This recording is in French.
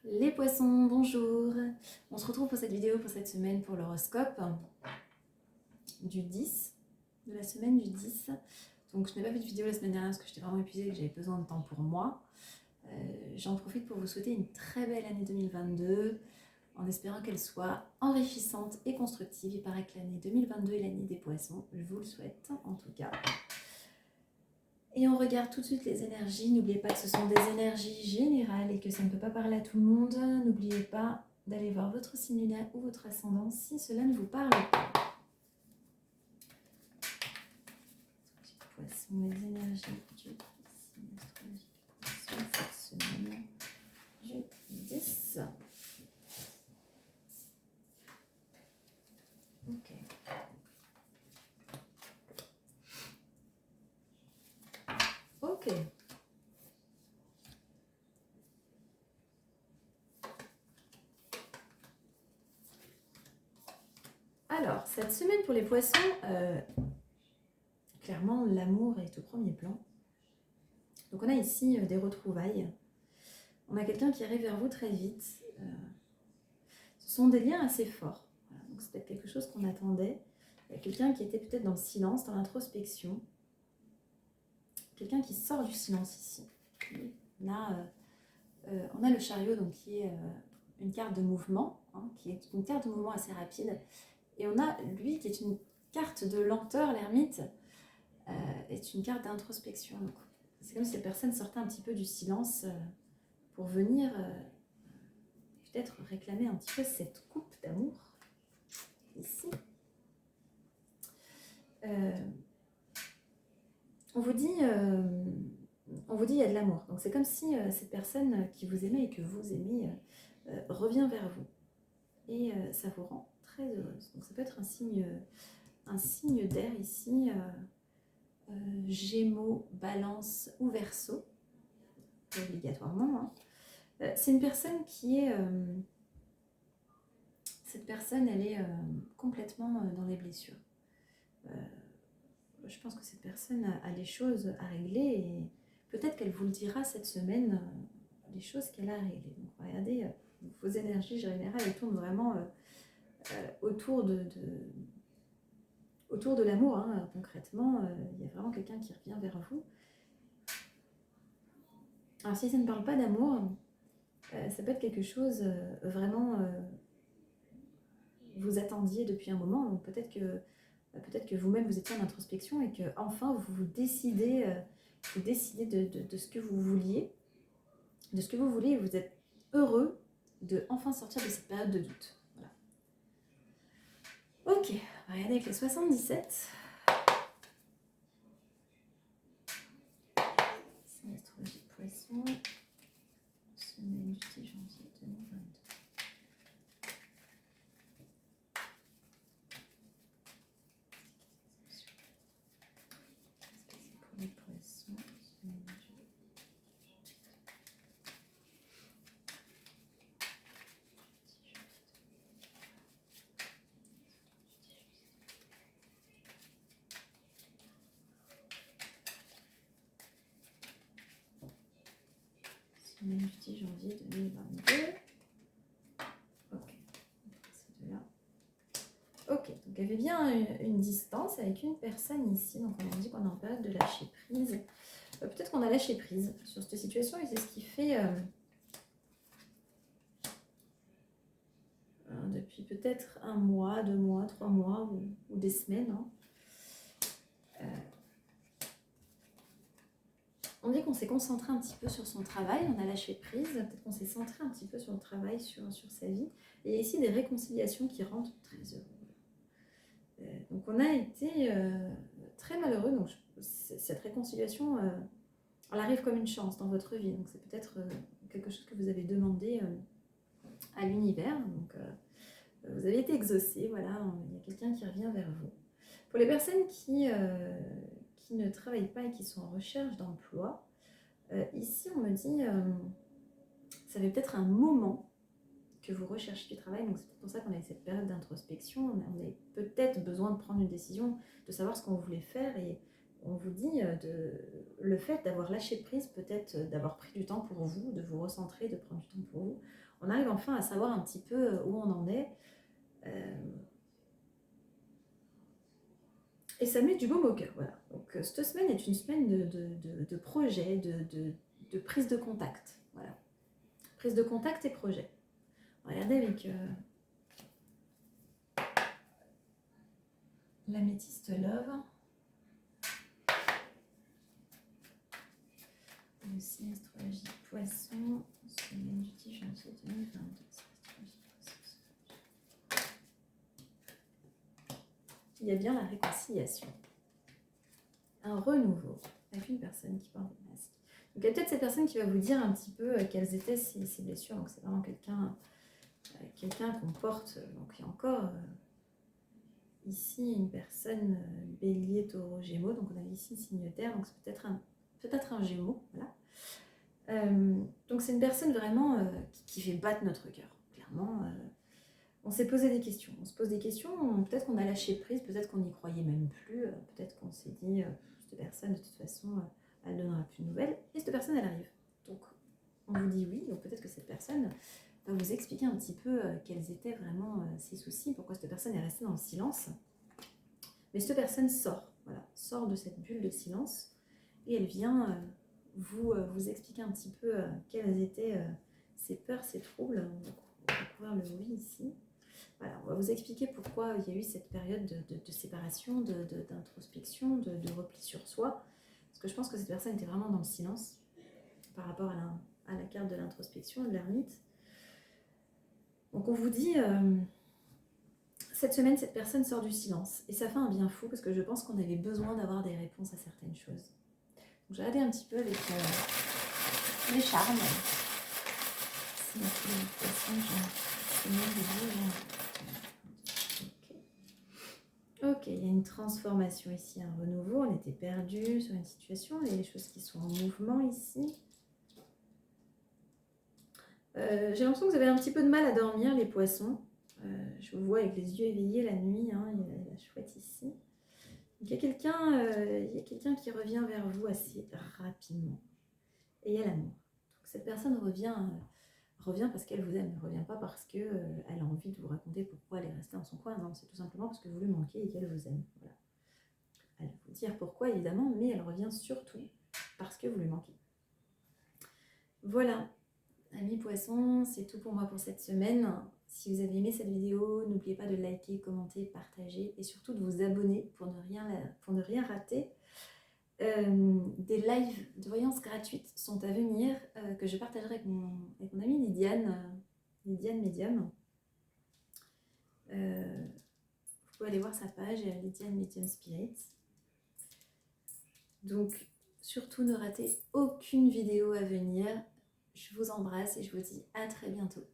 Les poissons, bonjour. On se retrouve pour cette vidéo, pour cette semaine, pour l'horoscope du 10, de la semaine du 10. Donc je n'ai pas fait de vidéo la semaine dernière parce que j'étais vraiment épuisée et que j'avais besoin de temps pour moi. J'en profite pour vous souhaiter une très belle année 2022, en espérant qu'elle soit enrichissante et constructive. Il paraît que l'année 2022 est l'année des poissons, je vous le souhaite en tout cas. Et on regarde tout de suite les énergies. N'oubliez pas que ce sont des énergies générales et que ça ne peut pas parler à tout le monde. N'oubliez pas d'aller voir votre signe lunaire ou votre ascendant si cela ne vous parle pas. Poisson, les énergies du signe astrologique Poisson cette semaine du 10. Ok. Ok. Alors, cette semaine pour les poissons, clairement, l'amour est au premier plan. Donc on a ici des retrouvailles. On a quelqu'un qui arrive vers vous très vite. Ce sont des liens assez forts. Voilà, donc c'est peut-être quelque chose qu'on attendait. Il y a quelqu'un qui était peut-être dans le silence, dans l'introspection. Quelqu'un qui sort du silence ici. On a le chariot donc, qui est une carte de mouvement, qui est une carte de mouvement assez rapide. Et on a lui qui est une carte de lenteur, l'ermite, est une carte d'introspection. C'est comme si la personne sortait un petit peu du silence pour venir peut-être réclamer un petit peu cette coupe d'amour ici. On vous dit il y a de l'amour. Donc c'est comme si cette personne qui vous aimait et que vous aimez revient vers vous. Et ça vous rend très heureuse. Donc ça peut être un signe d'air ici, Gémeaux, Balance ou Verseau, obligatoirement. C'est une personne qui est... cette personne, elle est complètement dans les blessures. Je pense que cette personne a des choses à régler et peut-être qu'elle vous le dira cette semaine, les choses qu'elle a à régler. Donc regardez, vos énergies générales, elles tournent vraiment autour de l'amour. Concrètement, il y a vraiment quelqu'un qui revient vers vous. Alors si ça ne parle pas d'amour, ça peut être quelque chose vraiment vous attendiez depuis un moment. Donc peut-être que vous-même vous étiez en introspection et que enfin vous décidez de ce que vous vouliez, de ce que vous voulez, et vous êtes heureux de enfin sortir de cette période de doute. Voilà. Ok, on va regarder avec les 77. C'est l'astrologie poisson, semaine du 10 janvier 2022. Pour les poissons, semaine du... Semaine du 10 janvier 2022. Ok, c'est de là. Ok, donc il y avait bien une distance avec une personne ici. Donc on a dit qu'on est en période de lâcher prise. Peut-être qu'on a lâché prise sur cette situation et c'est ce qui fait depuis peut-être 1 mois, 2 mois, 3 mois ou des semaines. On dit qu'on s'est concentré un petit peu sur son travail, on a lâché prise, peut-être qu'on s'est centré un petit peu sur le travail, sur sa vie. Et il y a ici des réconciliations qui rendent très heureux. Donc on a été très malheureux. Donc cette réconciliation, elle arrive comme une chance dans votre vie. Donc c'est peut-être quelque chose que vous avez demandé à l'univers. Donc vous avez été exaucé, voilà, il y a quelqu'un qui revient vers vous. Pour les personnes qui ne travaillent pas et qui sont en recherche d'emploi, ici on me dit, ça fait peut-être un moment que vous recherchez du travail, donc c'est pour ça qu'on a eu cette période d'introspection, on avait peut-être besoin de prendre une décision, de savoir ce qu'on voulait faire, et on vous dit le fait d'avoir lâché prise, peut-être d'avoir pris du temps pour vous, de vous recentrer, de prendre du temps pour vous. On arrive enfin à savoir un petit peu où on en est. Et ça met du baume au cœur. Voilà. Donc cette semaine est une semaine de projet, de prise de contact. Voilà. Prise de contact et projet. Regardez avec l'améthyste Love. Le signe astrologie Poisson, semaine du 10 janvier 2022. Il y a bien la réconciliation. Un renouveau avec une personne qui porte des masques. Donc il y a peut-être cette personne qui va vous dire un petit peu quelles étaient ses blessures. Donc c'est vraiment quelqu'un qu'on porte. Donc il y a encore ici une personne bélier, taureau, gémeaux. Donc on a ici signe terre. Donc c'est peut-être un gémeau. Voilà. Donc c'est une personne vraiment qui fait battre notre cœur. Clairement, on s'est posé des questions. On se pose des questions. Peut-être qu'on a lâché prise. Peut-être qu'on n'y croyait même plus. Peut-être qu'on s'est dit... cette personne, de toute façon, elle ne donnera plus de nouvelles. Et cette personne, elle arrive. Donc, on vous dit oui. Donc, peut-être que cette personne va vous expliquer un petit peu quels étaient vraiment ses soucis, pourquoi cette personne est restée dans le silence. Mais cette personne sort, voilà, sort de cette bulle de silence et elle vient vous expliquer un petit peu quels étaient ses peurs, ses troubles. On va découvrir le oui ici. Voilà, on va vous expliquer pourquoi il y a eu cette période de séparation, d'introspection, de repli sur soi. Parce que je pense que cette personne était vraiment dans le silence par rapport à la carte de l'introspection, de l'ermite. Donc on vous dit, cette semaine, cette personne sort du silence. Et ça fait un bien fou parce que je pense qu'on avait besoin d'avoir des réponses à certaines choses. Donc j'ai regardé un petit peu avec les charmes. Si la poisson, Ok, il y a une transformation ici, un renouveau. On était perdu sur une situation. Il y a des choses qui sont en mouvement ici. J'ai l'impression que vous avez un petit peu de mal à dormir, les poissons. Je vous vois avec les yeux éveillés la nuit. Hein, il y a la chouette ici. Donc, il y a quelqu'un qui revient vers vous assez rapidement. Et il y a l'amour. Donc cette personne revient parce qu'elle vous aime. Elle ne revient pas parce qu'elle a envie de vous raconter pourquoi elle est restée dans son coin. Non, c'est tout simplement parce que vous lui manquez et qu'elle vous aime. Voilà. Elle va vous dire pourquoi, évidemment, mais elle revient surtout parce que vous lui manquez. Voilà, amis poissons, c'est tout pour moi pour cette semaine. Si vous avez aimé cette vidéo, n'oubliez pas de liker, commenter, partager et surtout de vous abonner pour ne rien rater. Des lives de voyance gratuites sont à venir que je partagerai avec mon amie Lydiane Medium. Vous pouvez aller voir sa page, Lydiane Medium Spirit. Donc, surtout ne ratez aucune vidéo à venir. Je vous embrasse et je vous dis à très bientôt.